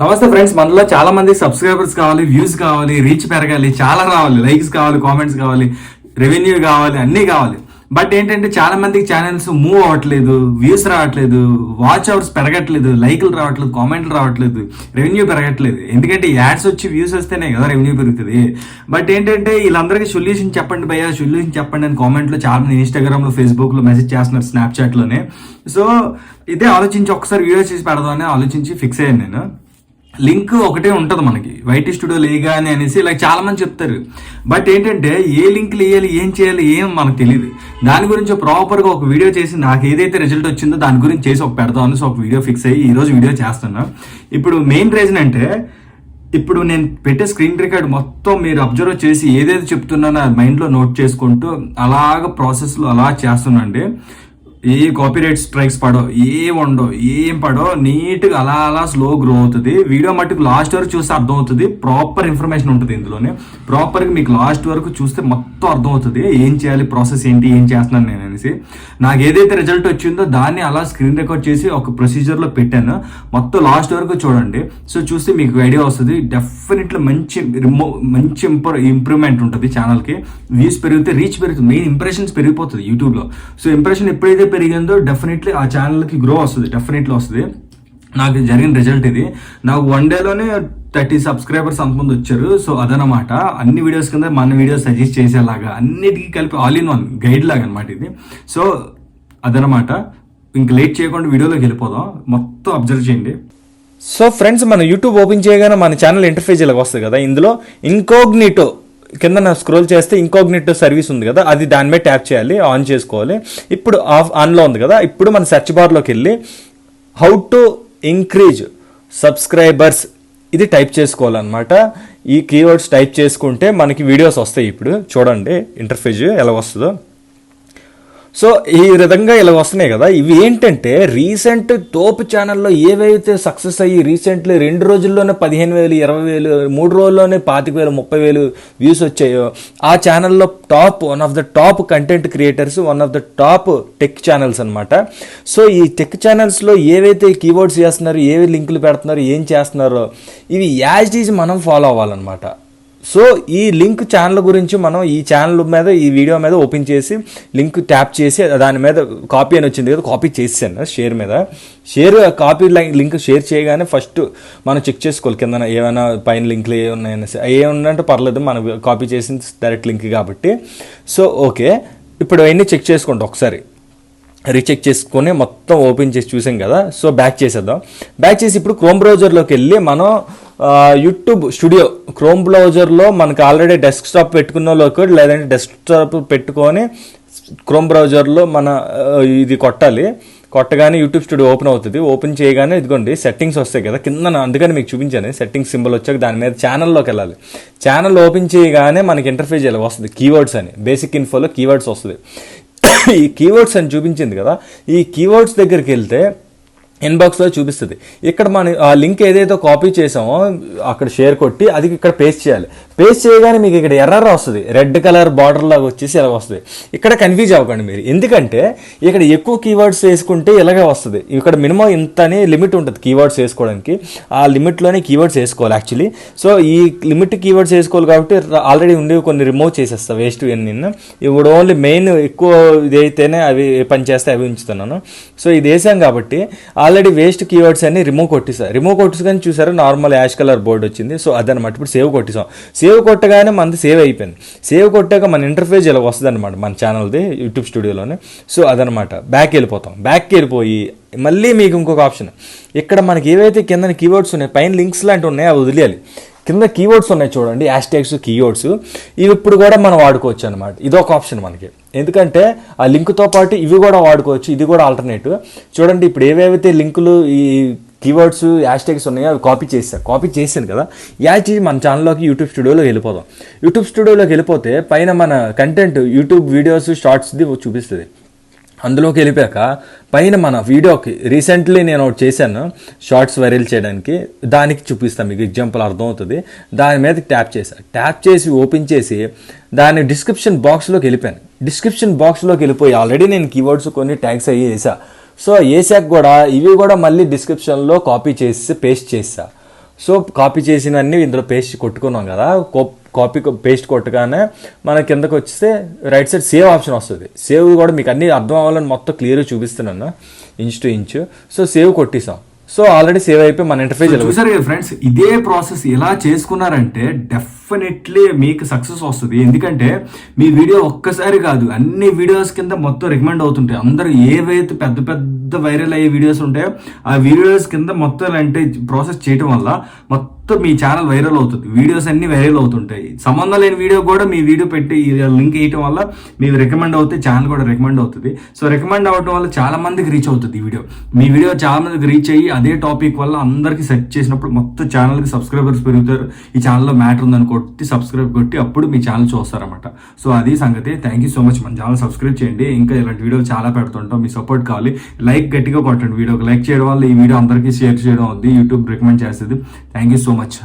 నమస్తే ఫ్రెండ్స్, మనలో చాలా మంది సబ్స్క్రైబర్స్ కావాలి, వ్యూస్ కావాలి, రీచ్ పెరగాలి, చాలా రావాలి, లైక్స్ కావాలి, కామెంట్స్ కావాలి, రెవెన్యూ కావాలి, అన్నీ కావాలి. బట్ ఏంటంటే చాలా మందికి ఛానల్స్ మూవ్ అవ్వట్లేదు, వ్యూస్ రావట్లేదు, వాచ్ అవర్స్ పెరగట్లేదు, లైక్లు రావట్లేదు, కామెంట్లు రావట్లేదు, రెవెన్యూ పెరగట్లేదు. ఎందుకంటే యాడ్స్ వచ్చి వ్యూస్ వస్తేనే కదా రెవెన్యూ పెరుగుతుంది. బట్ ఏంటంటే వీళ్ళందరికీ సొల్యూషన్ చెప్పండి భయ్యా, సొల్యూషన్ చెప్పండి అని కామెంట్లో చాలా మంది ఇన్స్టాగ్రామ్లో, ఫేస్బుక్లో మెసేజ్ చేస్తున్నారు, స్నాప్చాట్లోనే. సో ఇదే ఆలోచించి ఒకసారి వీడియో చేసి పెడదామని ఆలోచించి ఫిక్స్ అయ్యాను నేను. లింక్ ఒకటే ఉంటుంది మనకి, వైటీ స్టూడియో లేగా అని అనేసి ఇలా చాలా మంది చెప్తారు. బట్ ఏంటంటే ఏ లింక్లు వేయాలి, ఏం చేయాలి, ఏం మనకు తెలియదు. దాని గురించి ప్రాపర్గా ఒక వీడియో చేసి నాకు ఏదైతే రిజల్ట్ వచ్చిందో దాని గురించి చేసి పెడతామని ఒక వీడియో ఫిక్స్ అయ్యి ఈరోజు వీడియో చేస్తున్నా. ఇప్పుడు మెయిన్ రీజన్ అంటే, ఇప్పుడు నేను పెట్టే స్క్రీన్ రికార్డ్ మొత్తం మీరు అబ్జర్వ్ చేసి ఏదైతే చెప్తున్నానో అది మైండ్లో నోట్ చేసుకుంటూ అలాగ ప్రాసెస్లో అలా చేస్తున్నాండి. ఏ కాపీరైట్ స్ట్రైక్స్ పడో, ఏం పడో, నీట్గా అలా అలా స్లో గ్రో అవుతుంది. వీడియో మట్టుకు లాస్ట్ వరకు చూస్తే అర్థం అవుతుంది. ప్రాపర్ ఇన్ఫర్మేషన్ ఉంటుంది ఇందులోనే. ప్రాపర్గా మీకు లాస్ట్ వరకు చూస్తే మొత్తం అర్థం అవుతుంది ఏం చేయాలి, ప్రాసెస్ ఏంటి, ఏం చేస్తున్నాను నేను అనేసి. నాకు ఏదైతే రిజల్ట్ వచ్చిందో దాన్ని అలా స్క్రీన్ రికార్డ్ చేసి ఒక ప్రొసీజర్లో పెట్టాను. మొత్తం లాస్ట్ వరకు చూడండి. సో చూస్తే మీకు ఐడియా వస్తుంది. డెఫినెట్లీ మంచి ఇంప్రూవ్మెంట్ ఉంటుంది ఛానల్కి. వ్యూస్ పెరిగితే రీచ్ పెరుగుతుంది, మెయిన్ ఇంప్రెషన్స్ పెరిగిపోతుంది యూట్యూబ్లో. సో ఇంప్రెషన్ ఎప్పుడైతే పెరిగిందో డెఫినెట్లీ ఆ ఛానల్కి గ్రో వస్తుంది, డెఫినెట్లీ వస్తుంది. నాకు జరిగిన రిజల్ట్ ఇది. నాకు 1 డేలోనే 30 సబ్స్క్రైబర్స్ అంతమంది వచ్చారు. సో అదనమాట, అన్ని వీడియోస్ కింద మన వీడియోస్ సజెస్ట్ చేసేలాగా అన్నిటికీ కలిపి ఆల్ ఇన్ వన్ గైడ్ లాగా అనమాట ఇది. సో అదనమాట, ఇంక లేట్ చేయకుండా వీడియోలోకి వెళ్ళిపోదాం. మొత్తం అబ్జర్వ్ చేయండి. సో ఫ్రెండ్స్, మన యూట్యూబ్ ఓపెన్ చేయగానే మన ఛానల్ ఇంటర్ఫేస్ ఇలాగ వస్తుంది కదా. ఇందులో ఇన్కోగ్నిటో కింద స్క్రోల్ చేస్తే ఇన్కోగ్నిటో సర్వీస్ ఉంది కదా, అది దాని మీద ట్యాప్ చేయాలి, ఆన్ చేసుకోవాలి. ఇప్పుడు ఆన్లో ఉంది కదా. ఇప్పుడు మన సెర్చ్ బార్లోకి వెళ్ళి హౌ టు ఇంక్రీజ్ సబ్స్క్రైబర్స్ ఇది టైప్ చేసుకోవాలన్నమాట. ఈ కీవర్డ్స్ టైప్ చేసుకుంటే మనకి వీడియోస్ వస్తాయి. ఇప్పుడు చూడండి ఇంటర్ఫేస్ ఎలా వస్తుందో. సో ఈ విధంగా ఇలా వస్తున్నాయి కదా. ఇవి ఏంటంటే రీసెంట్ తోపు ఛానల్లో ఏవైతే సక్సెస్ అయ్యి రీసెంట్లీ 2 రోజుల్లోనే 15,000, 20,000, 3 రోజుల్లోనే 25,000, 30,000 వ్యూస్ వచ్చాయో ఆ ఛానల్లో one of the top content creators, one of the top tech channels అనమాట. సో ఈ టెక్ ఛానల్స్లో ఏవైతే కీవర్డ్స్ చేస్తున్నారు, ఏవి లింకులు పెడుతున్నారు, ఏం చేస్తున్నారో ఇవి యాజ్ ఈజ్ మనం ఫాలో అవ్వాలన్నమాట. సో ఈ లింక్ ఛానల్ గురించి మనం ఈ ఛానల్ మీద, ఈ వీడియో మీద ఓపెన్ చేసి లింక్ ట్యాప్ చేసి దాని మీద కాపీ అని వచ్చింది కదా, కాపీ చేసాను షేర్ మీద. కాపీ లింక్ షేర్ చేయగానే ఫస్ట్ మనం చెక్ చేసుకోవాలి కింద ఏమైనా పైన లింక్లు ఏ ఉన్నాయనేసి. ఏమున్నాయంటే పర్లేదు, మనం కాపీ చేసిన డైరెక్ట్ లింక్ కాబట్టి. సో ఓకే, ఇప్పుడు అవన్నీ చెక్ చేసుకోండి ఒకసారి. రీచెక్ చేసుకొని మొత్తం ఓపెన్ చేసి చూసాం కదా. సో బ్యాక్ చేసేద్దాం. బ్యాక్ చేసి ఇప్పుడు క్రోమ్ బ్రౌజర్లోకి వెళ్ళి మనం యూట్యూబ్ స్టూడియో క్రోమ్ బ్రౌజర్లో మనకు ఆల్రెడీ డెస్క్టాప్ పెట్టుకున్న లోకి, లేదంటే డెస్క్టాప్ పెట్టుకొని క్రోమ్ బ్రౌజర్లో మన ఇది కొట్టగానే యూట్యూబ్ స్టూడియో ఓపెన్ అవుతుంది. ఓపెన్ చేయగానే ఇదిగోండి సెట్టింగ్స్ వస్తాయి కదా కింద, అందుకని మీకు చూపించాను. సెట్టింగ్స్ సింబల్ వచ్చాక దాని మీద ఛానల్లోకి వెళ్ళాలి. ఛానల్ ఓపెన్ చేయగానే మనకి ఇంటర్ఫేస్ ఇలా వస్తుంది. కీవర్డ్స్ అని బేసిక్ ఇన్ఫోలో కీవర్డ్స్ వస్తుంది. ఈ కీవర్డ్స్ అని చూపించింది కదా, ఈ కీవర్డ్స్ దగ్గరికి వెళ్తే ఇన్బాక్స్లో చూపిస్తుంది. ఇక్కడ మనం ఆ లింక్ ఏదైతే కాపీ చేసామో అక్కడ షేర్ కొట్టి అది ఇక్కడ పేస్ట్ చేయాలి. పేస్ట్ చేయగానే మీకు ఇక్కడ ఎర్రర్ వస్తుంది, రెడ్ కలర్ బార్డర్ లాగా వచ్చేసి ఇలా వస్తుంది. ఇక్కడ కన్ఫ్యూజ్ అవ్వకండి మీరు, ఎందుకంటే ఇక్కడ ఎక్కువ కీవర్డ్స్ వేసుకుంటే ఇలాగే వస్తుంది. ఇక్కడ మినిమం ఇంత అని లిమిట్ ఉంటుంది కీవర్డ్స్ వేసుకోవడానికి. ఆ లిమిట్లోనే కీవర్డ్స్ వేసుకోవాలి యాక్చువల్లీ. సో ఈ లిమిట్ కీవర్డ్స్ వేసుకోవాలి కాబట్టి ఆల్రెడీ ఉండేవి కొన్ని రిమూవ్ చేసేస్తా, వేస్ట్ నిన్న. ఇప్పుడు ఓన్లీ మెయిన్ ఎక్కువ ఇది అయితేనే అవి పని చేస్తే అవి ఉంచుతున్నాను. సో ఇది వేసాం కాబట్టి ఆల్రెడీ వేస్ట్ కీవర్డ్స్ అన్ని రిమూవ్ కొట్టేసాను చూసారా, నార్మల్ యాష్ కలర్ బోర్డు వచ్చింది. సో అదనమాట. ఇప్పుడు సేవ్ కొట్టేసాం. సేవ్ కొట్టగానే మనది సేవ్ అయిపోయింది. సేవ్ కొట్టాక మన ఇంటర్ఫేస్ ఇలా వస్తుంది అనమాట మన ఛానల్ది యూట్యూబ్ స్టూడియోలోనే. సో అదనమాట. బ్యాక్ వెళ్ళిపోయి మళ్ళీ మీకు ఇంకొక ఆప్షన్, ఇక్కడ మనకి ఏవైతే కింద కీవర్డ్స్ ఉన్నాయి, పైన లింక్స్ లాంటివి ఉన్నాయి, అవి వదిలేయాలి. కింద కీవర్డ్స్ ఉన్నాయి చూడండి, హ్యాష్ ట్యాగ్స్ కీవర్డ్స్, ఇవి ఇప్పుడు కూడా మనం వాడుకోవచ్చు అనమాట. ఇదొక ఆప్షన్ మనకి, ఎందుకంటే ఆ లింక్తో పాటు ఇవి కూడా వాడుకోవచ్చు. ఇది కూడా ఆల్టర్నేటివ్. చూడండి ఇప్పుడు ఏవేవైతే లింకులు ఈ కీవర్డ్స్ హ్యాష్ ట్యాగ్స్ ఉన్నాయో అవి కాపీ చేశాను కదా. యాజ్ మన ఛానల్లోకి యూట్యూబ్ స్టూడియోలోకి వెళ్ళిపోదాం. యూట్యూబ్ స్టూడియోలోకి వెళ్ళిపోతే పైన మన కంటెంట్ యూట్యూబ్ వీడియోస్ షార్ట్స్ది చూపిస్తుంది. అందులోకి వెళ్ళిపోయాక పైన మన వీడియోకి రీసెంట్లీ నేను ఒకటి చేశాను షార్ట్స్ వైరల్ చేయడానికి, దానికి చూపిస్తాను మీకు ఎగ్జాంపుల్ అర్థమవుతుంది. దాని మీద ట్యాప్ చేసి ఓపెన్ చేసి దాని డిస్క్రిప్షన్ బాక్స్లోకి వెళ్ళిపోయి ఆల్రెడీ నేను కీవర్డ్స్ కొన్ని ట్యాగ్స్ అయ్యి వేసా. సో వేసాక కూడా ఇవి కూడా మళ్ళీ డిస్క్రిప్షన్లో కాపీ చేసి పేస్ట్ చేసా. సో కాపీ చేసినవన్నీ ఇందులో పేస్ట్ కొట్టుకున్నాం కదా, కాపీ పేస్ట్ కొట్టగానే మన కిందకు వస్తే రైట్ సైడ్ సేవ్ ఆప్షన్ వస్తుంది. సేవ్ కూడా మీకు అన్ని అర్థం అవ్వాలని మొత్తం క్లియర్గా చూపిస్తున్నాను inch to inch. So save కొట్టేసాం. సో ఆల్రెడీ సేవ్ అయిపోయి మన ఇంటర్ఫేస్ చూసారు కదా ఫ్రెండ్స్, ఇదే ప్రాసెస్ ఎలా చేసుకున్నారంటే డెఫినెట్లీ మీకు సక్సెస్ వస్తుంది. ఎందుకంటే మీ వీడియో ఒక్కసారి కాదు, అన్ని వీడియోస్ కింద మొత్తం రికమెండ్ అవుతుంటాయి. అందరూ ఏవైతే పెద్ద పెద్ద వైరల్ అయ్యే వీడియోస్ ఉంటాయో ఆ వీడియోస్ కింద మొత్తం అంటే ప్రాసెస్ చేయడం వల్ల మొత్తం మీ ఛానల్ వైరల్ అవుతుంది. వీడియోస్ అన్ని వైరల్ అవుతుంటాయి. సంబంధం లేని వీడియో కూడా మీ వీడియో పెట్టి లింక్ వేయటం వల్ల మీరు రికమెండ్ అవుతే ఛానల్ కూడా రికమెండ్ అవుతుంది. సో రికమెండ్ అవడం వల్ల చాలా మందికి రీచ్ అవుతుంది ఈ వీడియో. మీ వీడియో చాలా మందికి రీచ్ అయ్యి అదే టాపిక్ వల్ల అందరికి సెర్చ్ చేసినప్పుడు మొత్తం ఛానల్కి సబ్స్క్రైబర్స్ పెరుగుతారు. ఈ ఛానల్లో మ్యాటర్ ఉందని కొట్టి సబ్స్క్రైబ్ కొట్టి అప్పుడు మీ ఛానల్ చూస్తారన్నమాట. సో అది సంగతి. Thank you so much. మన ఛానల్ సబ్స్క్రైబ్ చేయండి. ఇంకా ఇలాంటి వీడియోలు చాలా పెడుతుంటాం. మీ సపోర్ట్ కావాలి. లైక్ గట్టిగా కొట్టండి. వీడియోకి లైక్ చేయడం వల్ల ఈ వీడియో అందరికీ షేర్ చేయడం అవుతుంది. యూట్యూబ్ రికమెండ్ చేస్తుంది. Thank you so much.